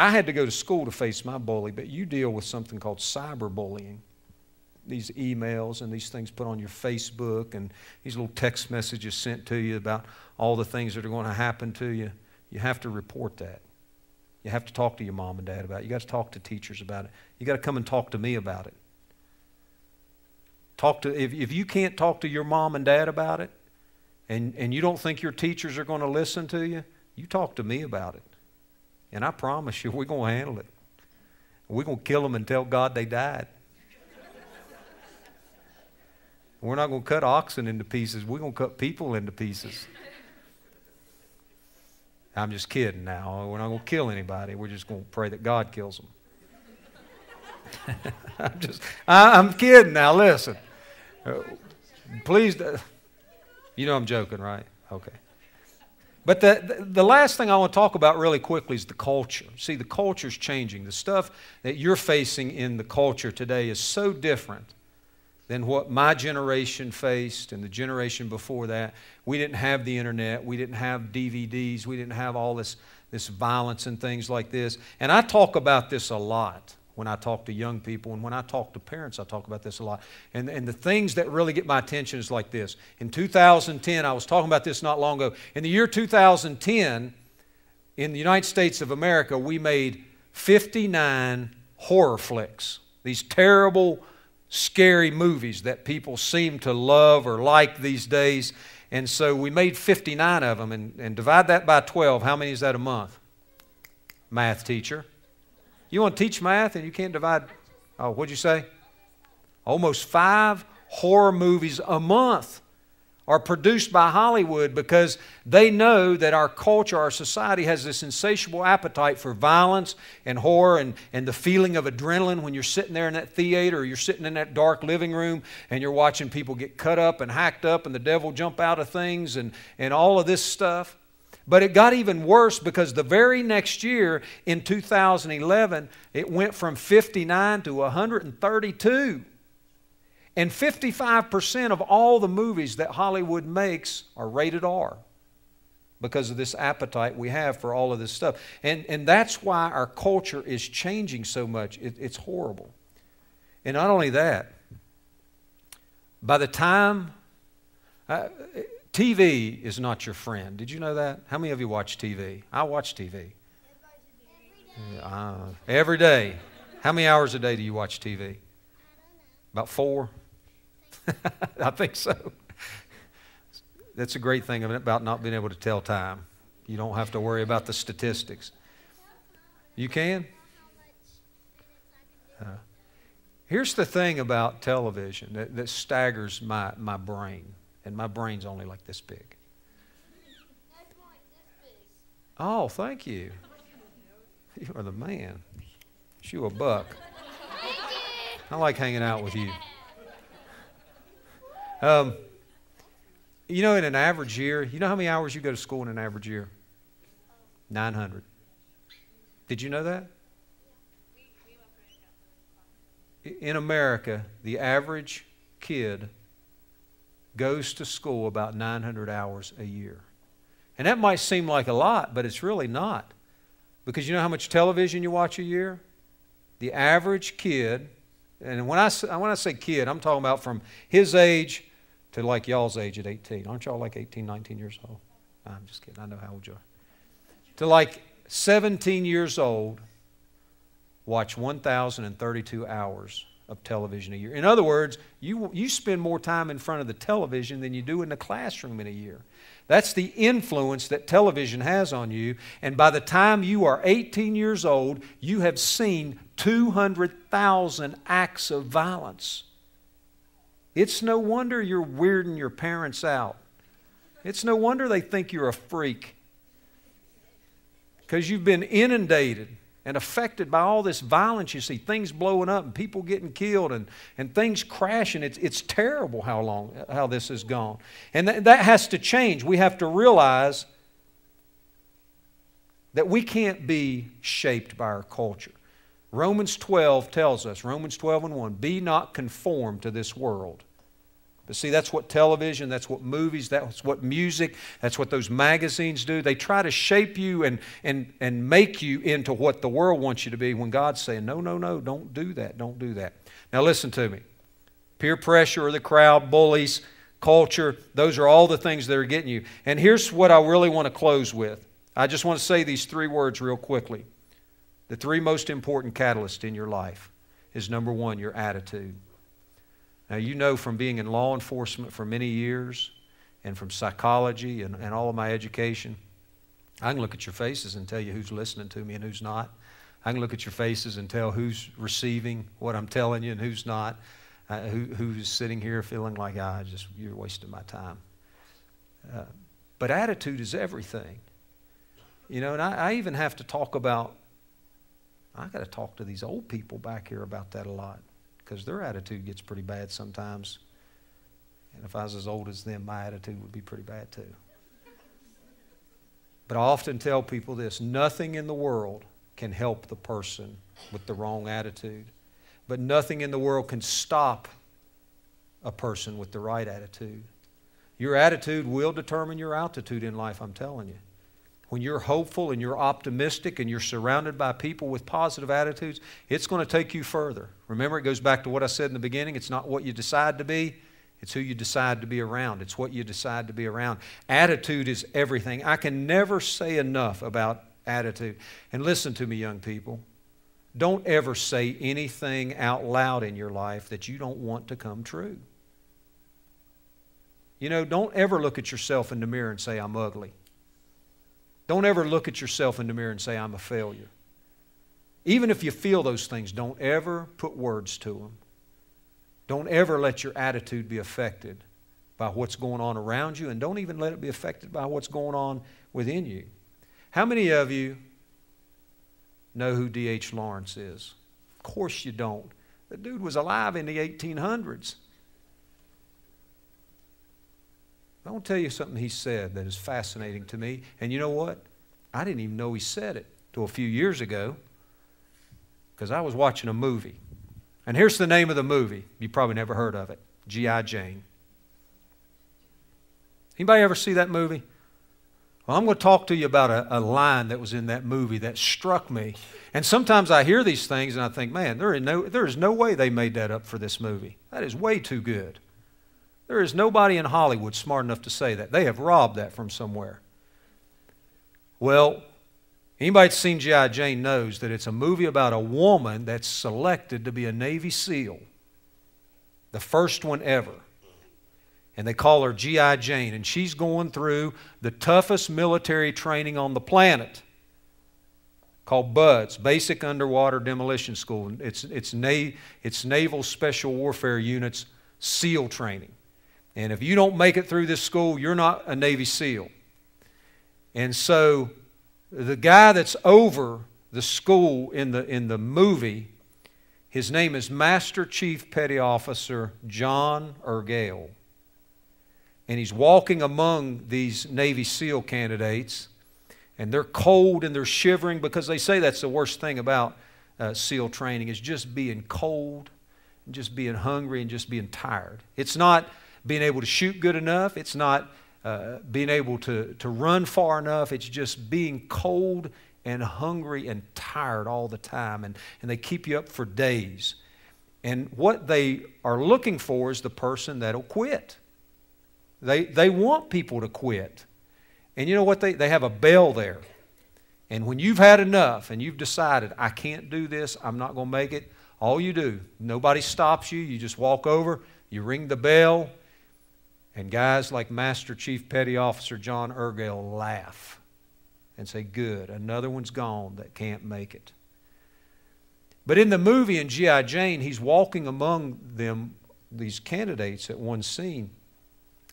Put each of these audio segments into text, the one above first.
I had to go to school to face my bully, but you deal with something called cyberbullying. These emails and these things put on your Facebook and these little text messages sent to you about all the things that are going to happen to you. You have to report that. You have to talk to your mom and dad about it. You got to talk to teachers about it. You got to come and talk to me about it. If you can't talk to your mom and dad about it, and you don't think your teachers are going to listen to you, you talk to me about it. And I promise you, we're going to handle it. We're going to kill them and tell God they died. We're not going to cut oxen into pieces. We're going to cut people into pieces. I'm just kidding now. We're not going to kill anybody. We're just going to pray that God kills them. I'm kidding now. Listen. Please, you know I'm joking, right? Okay. But the last thing I want to talk about really quickly is the culture. See, the culture's changing. The stuff that you're facing in the culture today is so different than what my generation faced and the generation before that. We didn't have the internet. We didn't have DVDs. We didn't have all this violence and things like this. And I talk about this a lot when I talk to young people, and when I talk to parents, I talk about this a lot. And the things that really get my attention is like this. In 2010, I was talking about this not long ago. In the year 2010, in the United States of America, we made 59 horror flicks. These terrible, scary movies that people seem to love or like these days. And so we made 59 of them, and divide that by 12. How many is that a month? Math teacher. You want to teach math and you can't divide, what'd you say? Almost 5 horror movies a month are produced by Hollywood because they know that our culture, our society has this insatiable appetite for violence and horror and the feeling of adrenaline when you're sitting there in that theater or you're sitting in that dark living room and you're watching people get cut up and hacked up and the devil jump out of things and all of this stuff. But it got even worse because the very next year, in 2011, it went from 59 to 132. And 55% of all the movies that Hollywood makes are rated R because of this appetite we have for all of this stuff. And that's why our culture is changing so much. It's horrible. And not only that, by the time... TV is not your friend. Did you know that? How many of you watch TV? I watch TV. Every day. How many hours a day do you watch TV? About 4? I think so. That's a great thing about not being able to tell time. You don't have to worry about the statistics. You can? Here's the thing about television that staggers my brain. And my brain's only like this big. Oh, thank you. You are the man. You a buck. I like hanging out with you. You know, in an average year, you know how many hours you go to school in an average year? 900. Did you know that? In America, the average kid goes to school about 900 hours a year. And that might seem like a lot, but it's really not. Because you know how much television you watch a year? The average kid, and when I say kid, I'm talking about from his age to like y'all's age at 18. Aren't y'all like 18, 19 years old? No, I'm just kidding. I know how old you are. To like 17 years old, watch 1,032 hours of television a year. In other words, you spend more time in front of the television than you do in the classroom in a year. That's the influence that television has on you. And by the time you are 18 years old, you have seen 200,000 acts of violence. It's no wonder you're weirding your parents out. It's no wonder they think you're a freak. Because you've been inundated and affected by all this violence. You see things blowing up and people getting killed and things crashing. It's terrible how this has gone. And that has to change. We have to realize that we can't be shaped by our culture. Romans 12 tells us, Romans 12:1, be not conformed to this world, But see, that's what television, that's what movies, that's what music, that's what those magazines do. They try to shape you and make you into what the world wants you to be when God's saying, no, no, no, don't do that, don't do that. Now listen to me. Peer pressure or the crowd, bullies, culture, those are all the things that are getting you. And here's what I really want to close with. I just want to say these three words real quickly. The three most important catalysts in your life is, number one, your attitude. Now, you know from being in law enforcement for many years and from psychology and all of my education, I can look at your faces and tell you who's listening to me and who's not. I can look at your faces and tell who's receiving what I'm telling you and who's not, who's sitting here feeling like, you're wasting my time. But attitude is everything. You know, and I even have to talk about, I got to talk to these old people back here about that a lot, because their attitude gets pretty bad sometimes. And if I was as old as them, my attitude would be pretty bad too. But I often tell people this: nothing in the world can help the person with the wrong attitude, but nothing in the world can stop a person with the right attitude. Your attitude will determine your altitude in life, I'm telling you. When you're hopeful and you're optimistic and you're surrounded by people with positive attitudes, it's going to take you further. Remember, it goes back to what I said in the beginning. It's not what you decide to be. It's who you decide to be around. It's what you decide to be around. Attitude is everything. I can never say enough about attitude. And listen to me, young people. Don't ever say anything out loud in your life that you don't want to come true. You know, don't ever look at yourself in the mirror and say, I'm ugly. Don't ever look at yourself in the mirror and say, I'm a failure. Even if you feel those things, don't ever put words to them. Don't ever let your attitude be affected by what's going on around you, and don't even let it be affected by what's going on within you. How many of you know who D.H. Lawrence is? Of course you don't. The dude was alive in the 1800s. I want to tell you something he said that is fascinating to me. And you know what? I didn't even know he said it till a few years ago, because I was watching a movie. And here's the name of the movie. You probably never heard of it. G.I. Jane. Anybody ever see that movie? Well, I'm going to talk to you about a line that was in that movie that struck me. And sometimes I hear these things and I think, man, there is no way they made that up for this movie. That is way too good. There is nobody in Hollywood smart enough to say that. They have robbed that from somewhere. Well, anybody that's seen G.I. Jane knows that it's a movie about a woman that's selected to be a Navy SEAL. The first one ever. And they call her G.I. Jane. And she's going through the toughest military training on the planet, called BUDS, Basic Underwater Demolition School. It's Naval Special Warfare Units SEAL training. And if you don't make it through this school, you're not a Navy SEAL. And so the guy that's over the school in the movie, his name is Master Chief Petty Officer John Ergale. And he's walking among these Navy SEAL candidates, and they're cold and they're shivering, because they say that's the worst thing about SEAL training, is just being cold and just being hungry and just being tired. It's not being able to shoot good enough. It's not being able to run far enough. It's just being cold and hungry and tired all the time. And they keep you up for days. And what they are looking for is the person that'll quit. They want people to quit. And you know what? They have a bell there. And when you've had enough and you've decided, I can't do this, I'm not going to make it, all you do, nobody stops you, you just walk over, you ring the bell, and guys like Master Chief Petty Officer John Ergale laugh and say, good, another one's gone that can't make it. But in the movie, in G.I. Jane, he's walking among them, these candidates at one scene,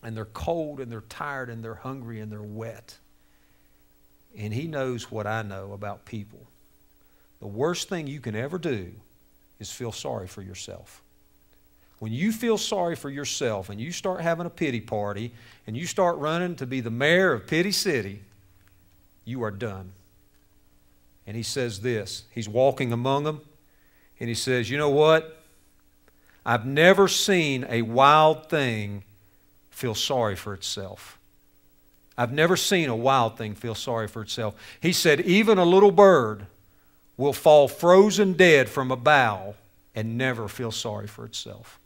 and they're cold and they're tired and they're hungry and they're wet. And he knows what I know about people. The worst thing you can ever do is feel sorry for yourself. When you feel sorry for yourself and you start having a pity party and you start running to be the mayor of Pity City, you are done. And he says this. He's walking among them and he says, you know what? I've never seen a wild thing feel sorry for itself. I've never seen a wild thing feel sorry for itself. He said, even a little bird will fall frozen dead from a bough and never feel sorry for itself.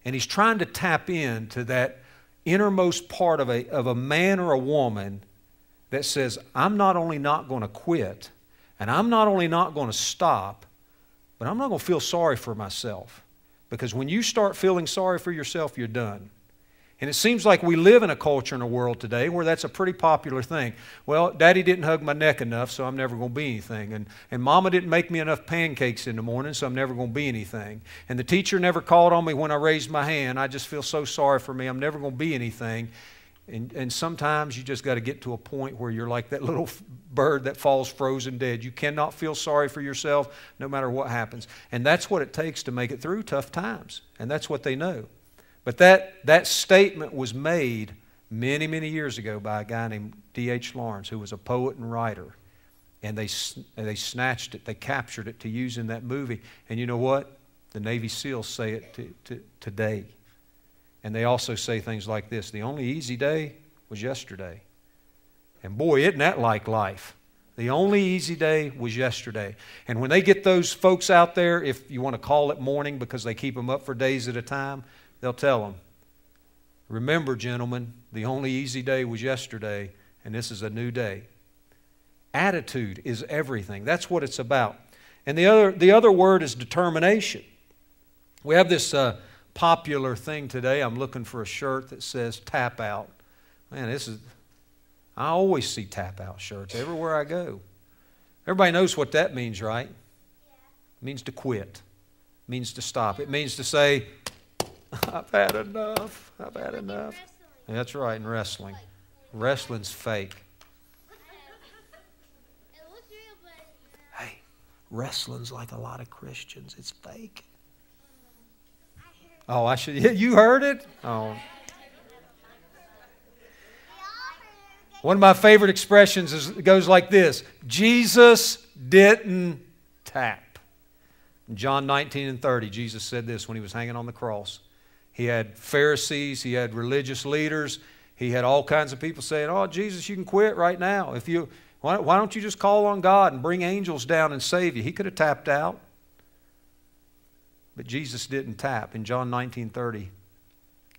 And he's trying to tap into that innermost part of a man or a woman that says, I'm not only not going to quit, and I'm not only not going to stop, but I'm not going to feel sorry for myself. Because when you start feeling sorry for yourself, you're done. And it seems like we live in a culture and a world today where that's a pretty popular thing. Well, Daddy didn't hug my neck enough, so I'm never going to be anything. And Mama didn't make me enough pancakes in the morning, so I'm never going to be anything. And the teacher never called on me when I raised my hand. I just feel so sorry for me. I'm never going to be anything. And sometimes you just got to get to a point where you're like that little bird that falls frozen dead. You cannot feel sorry for yourself no matter what happens. And that's what it takes to make it through tough times. And that's what they know. But that statement was made many, many years ago by a guy named D.H. Lawrence, who was a poet and writer. And they snatched it, they captured it to use in that movie. And you know what? The Navy SEALs say it today. And they also say things like this: the only easy day was yesterday. And boy, isn't that like life? The only easy day was yesterday. And when they get those folks out there, if you want to call it mourning because they keep them up for days at a time, they'll tell them, remember, gentlemen, the only easy day was yesterday, and this is a new day. Attitude is everything. That's what it's about. And the other word is determination. We have this popular thing today. I'm looking for a shirt that says tap out. Man, I always see tap out shirts everywhere I go. Everybody knows what that means, right? It means to quit. It means to stop. It means to say, I've had enough. I've had enough. Yeah, that's right, in wrestling. Wrestling's fake. Hey, wrestling's like a lot of Christians. It's fake. Oh, I should. You heard it? Oh. One of my favorite expressions goes like this: Jesus didn't tap. In John 19:30, Jesus said this when he was hanging on the cross. He had Pharisees, he had religious leaders, he had all kinds of people saying, oh, Jesus, you can quit right now. Why don't you just call on God and bring angels down and save you? He could have tapped out. But Jesus didn't tap. In John 19:30,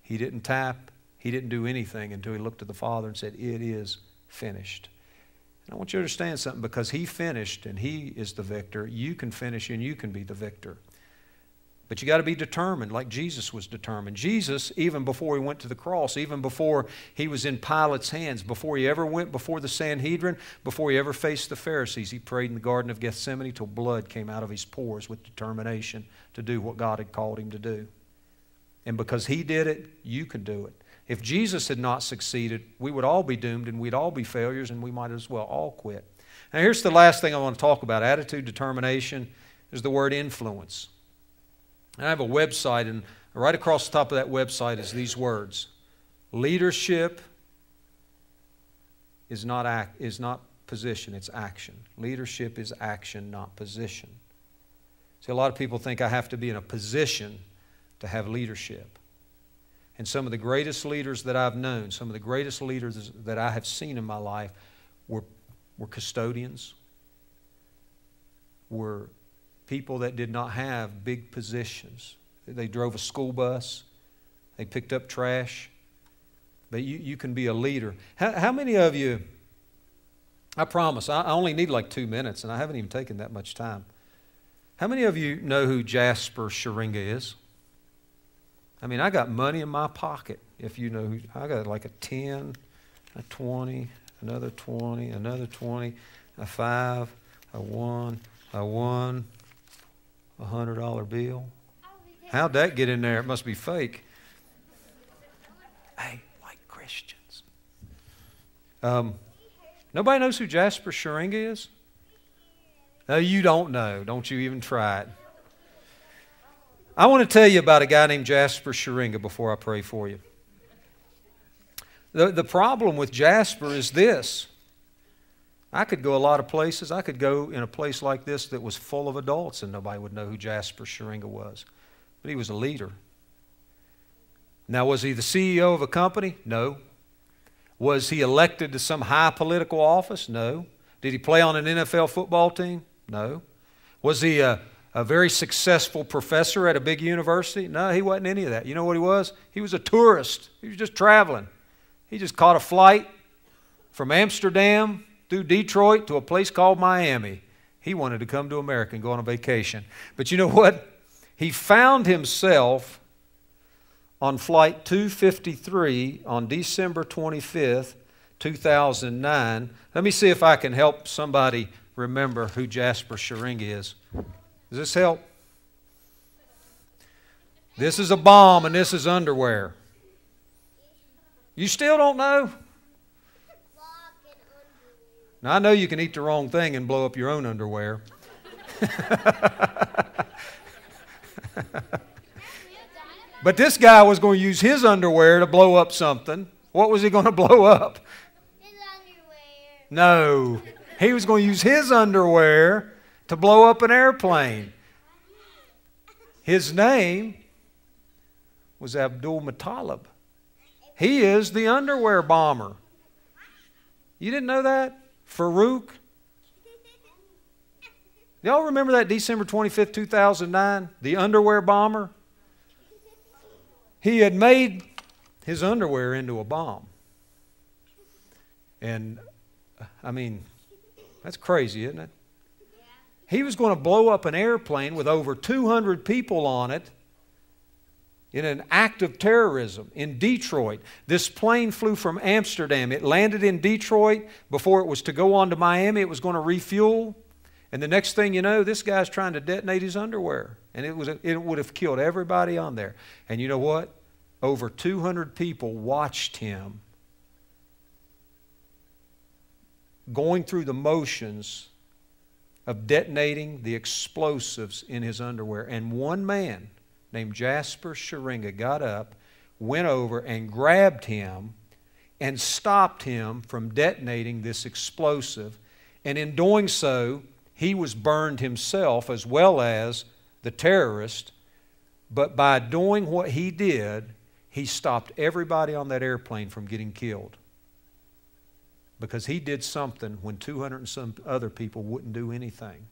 he didn't tap. He didn't do anything until he looked to the Father and said, it is finished. And I want you to understand something. Because he finished and he is the victor, you can finish and you can be the victor. But you got to be determined like Jesus was determined. Jesus, even before he went to the cross, even before he was in Pilate's hands, before he ever went before the Sanhedrin, before he ever faced the Pharisees, he prayed in the Garden of Gethsemane till blood came out of his pores with determination to do what God had called him to do. And because he did it, you can do it. If Jesus had not succeeded, we would all be doomed and we'd all be failures and we might as well all quit. Now here's the last thing I want to talk about. Attitude, determination is the word influence. I have a website, and right across the top of that website is these words: leadership is not position, it's action. Leadership is action, not position. See, a lot of people think I have to be in a position to have leadership. And some of the greatest leaders that I've known, some of the greatest leaders that I have seen in my life were custodians, were people that did not have big positions. They drove a school bus. They picked up trash. But you can be a leader. How many of you, I promise, I only need like 2 minutes, and I haven't even taken that much time. How many of you know who Jasper Sharinga is? I mean, I got money in my pocket. If you know, I got like a 10, a 20, another 20, another 20, a 5, a 1, a 1, a $100 bill. How'd that get in there? It must be fake. Hey, like Christians. Nobody knows who Jasper Sharinga is? No, you don't know. Don't you even try it. I want to tell you about a guy named Jasper Sharinga before I pray for you. The problem with Jasper is this. I could go a lot of places. I could go in a place like this that was full of adults and nobody would know who Jasper Sharinga was. but he was a leader. Now, was he the CEO of a company? No. Was he elected to some high political office? No. Did he play on an NFL football team? No. Was he a very successful professor at a big university? No, he wasn't any of that. You know what he was? He was a tourist. He was just traveling. He just caught a flight from Amsterdam through Detroit to a place called Miami. He wanted to come to America and go on a vacation. But you know what? He found himself on Flight 253 on December 25th, 2009. Let me see if I can help somebody remember who Jasper Scheringa is. Does this help? This is a bomb and this is underwear. You still don't know? Now, I know you can eat the wrong thing and blow up your own underwear. But this guy was going to use his underwear to blow up something. What was he going to blow up? His underwear. No. He was going to use his underwear to blow up an airplane. His name was Abdul Muttalib. He is the underwear bomber. You didn't know that? Farouk? Y'all remember that December 25th, 2009? The underwear bomber? He had made his underwear into a bomb. And, I mean, that's crazy, isn't it? He was going to blow up an airplane with over 200 people on it in an act of terrorism in Detroit. This plane flew from Amsterdam. It landed in Detroit before it was to go on to Miami. It was going to refuel. And the next thing you know, this guy's trying to detonate his underwear. And it would have killed everybody on there. And you know what? Over 200 people watched him going through the motions of detonating the explosives in his underwear. And one man named Jasper Scheringa got up, went over and grabbed him and stopped him from detonating this explosive. And in doing so, he was burned himself as well as the terrorist. But by doing what he did, he stopped everybody on that airplane from getting killed. Because he did something when 200 and some other people wouldn't do anything.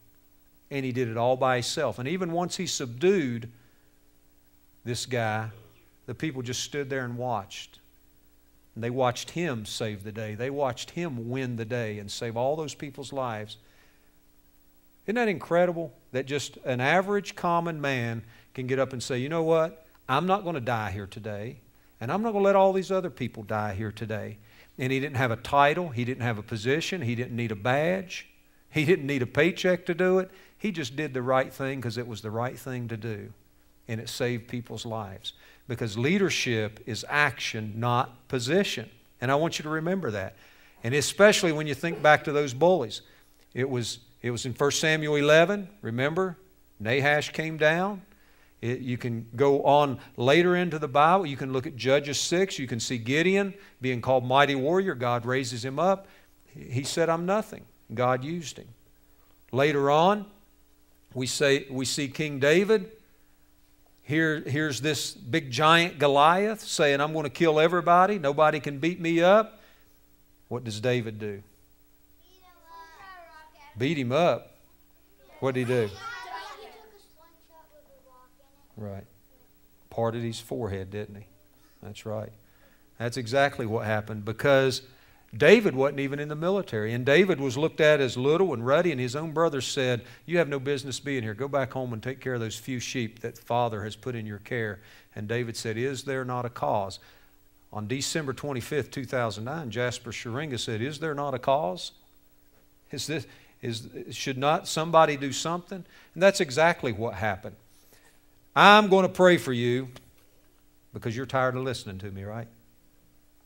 And he did it all by himself. And even once he subdued this guy, the people just stood there and watched. And they watched him save the day. They watched him win the day and save all those people's lives. Isn't that incredible? That just an average common man can get up and say, you know what? I'm not going to die here today. And I'm not going to let all these other people die here today. And he didn't have a title. He didn't have a position. He didn't need a badge. He didn't need a paycheck to do it. He just did the right thing because it was the right thing to do. And it saved people's lives. Because leadership is action, not position. And I want you to remember that. And especially when you think back to those bullies. It was in 1 Samuel 11. Remember? Nahash came down. You can go on later into the Bible. You can look at Judges 6. You can see Gideon being called mighty warrior. God raises him up. He said, I'm nothing. God used him. Later on, we see King David. Here's this big giant Goliath saying, I'm going to kill everybody. Nobody can beat me up. What does David do? Beat him up. What did he do? Right. Parted his forehead, didn't he? That's right. That's exactly what happened because David wasn't even in the military. And David was looked at as little and ruddy, and his own brothers said, you have no business being here. Go back home and take care of those few sheep that Father has put in your care. And David said, is there not a cause? On December 25th, 2009, Jasper Scheringa said, is there not a cause? Should not somebody do something? And that's exactly what happened. I'm going to pray for you because you're tired of listening to me, right?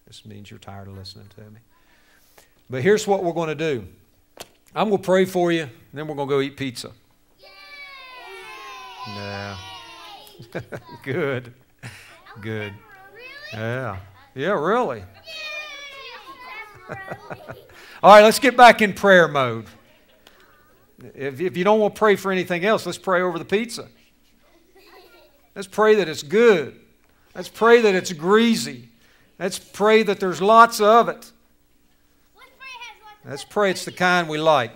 This means you're tired of listening to me. But here's what we're going to do. I'm going to pray for you, and then we're going to go eat pizza. Yeah. Good. Good. Yeah. Yeah, really. All right, let's get back in prayer mode. If you don't want to pray for anything else, let's pray over the pizza. Let's pray that it's good. Let's pray that it's greasy. Let's pray that there's lots of it. Let's pray it's the kind we like.